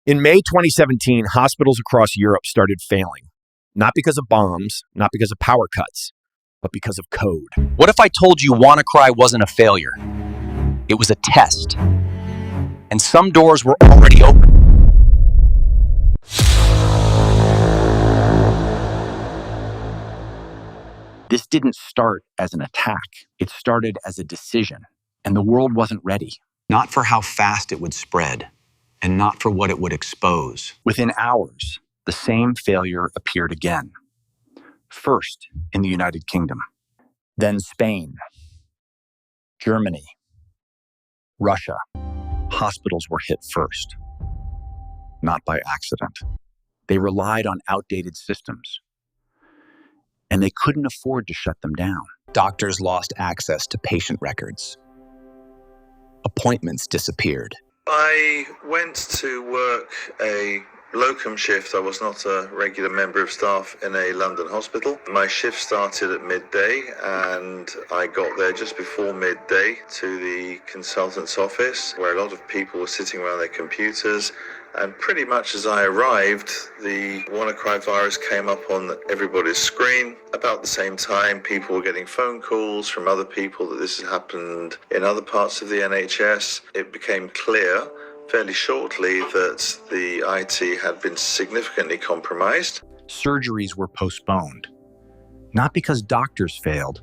In May 2017, hospitals across Europe started failing, not because of bombs, not because of power cuts, but because of code. What if I told you WannaCry wasn't a failure? It was a test. And some doors were already open. This didn't start as an attack. It started as a decision, and the world wasn't ready. Not for how fast it would spread, and not for what it would expose. Within hours, the same failure appeared again. First in the United Kingdom, then Spain, Germany, Russia. Hospitals were hit first, not by accident. They relied on outdated systems, and they couldn't afford to shut them down. Doctors lost access to patient records. Appointments disappeared. I went to work a locum shift. I was not a regular member of staff in a London hospital. My shift started at midday, and I got there just before midday to the consultant's office, where a lot of people were sitting around their computers. And pretty much as I arrived, the WannaCry virus came up on everybody's screen. About the same time, people were getting phone calls from other people that this had happened in other parts of the NHS. It became clear fairly shortly that the IT had been significantly compromised. Surgeries were postponed, not because doctors failed,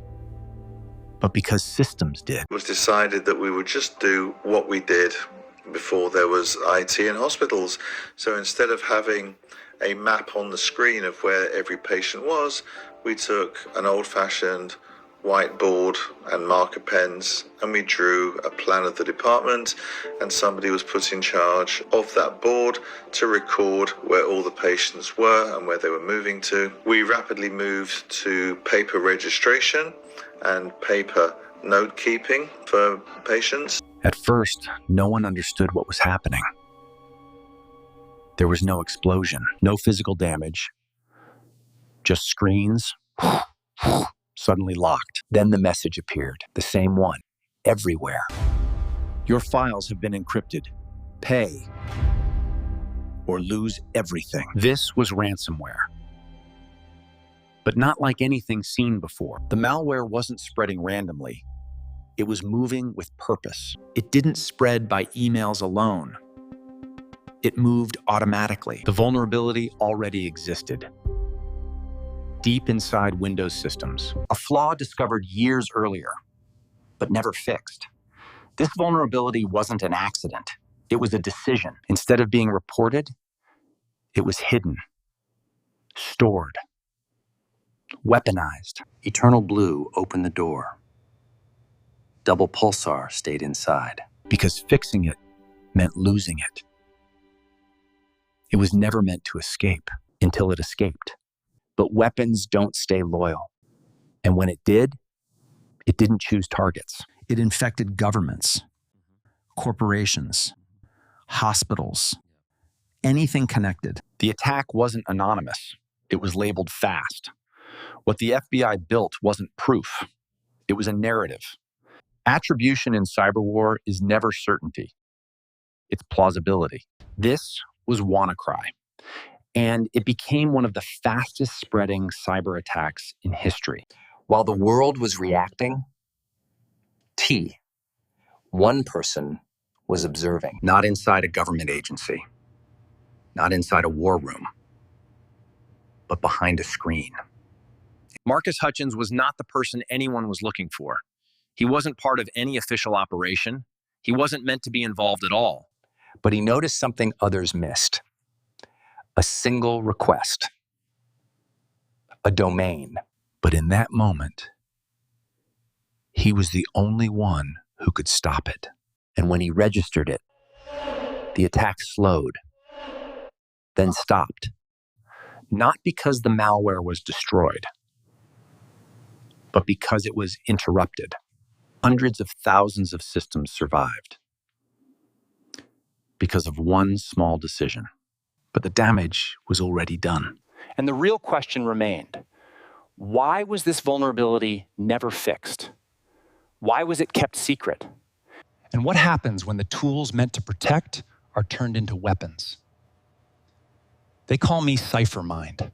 but because systems did. It was decided that we would just do what we did before there was IT in hospitals. So instead of having a map on the screen of where every patient was, we took an old-fashioned whiteboard and marker pens, and we drew a plan of the department, and somebody was put in charge of that board to record where all the patients were and where they were moving to. We rapidly moved to paper registration and paper note keeping for patients. At first, no one understood what was happening. There was no explosion, no physical damage, just screens suddenly locked. Then the message appeared, the same one, everywhere. Your files have been encrypted. Pay or lose everything. This was ransomware. But not like anything seen before. The malware wasn't spreading randomly. It was moving with purpose. It didn't spread by emails alone. It moved automatically. The vulnerability already existed, deep inside Windows systems. A flaw discovered years earlier, but never fixed. This vulnerability wasn't an accident. It was a decision. Instead of being reported, it was hidden, stored, weaponized. Eternal Blue opened the door. Double Pulsar stayed inside. Because fixing it meant losing it. It was never meant to escape until it escaped. But weapons don't stay loyal. And when it did, it didn't choose targets. It infected governments, corporations, hospitals, anything connected. The attack wasn't anonymous. It was labeled fast. What the FBI built wasn't proof. It was a narrative. Attribution in cyberwar is never certainty. It's plausibility. This was WannaCry, and it became one of the fastest spreading cyber attacks in history. While the world was reacting, one person was observing. Not inside a government agency, not inside a war room, but behind a screen. Marcus Hutchins was not the person anyone was looking for. He wasn't part of any official operation. He wasn't meant to be involved at all. But he noticed something others missed. A single request. A domain. But in that moment, he was the only one who could stop it. And when he registered it, the attack slowed, then stopped. Not because the malware was destroyed, but because it was interrupted. Hundreds of thousands of systems survived because of one small decision. But the damage was already done. And the real question remained, why was this vulnerability never fixed? Why was it kept secret? And what happens when the tools meant to protect are turned into weapons? They call me Cypher Mind.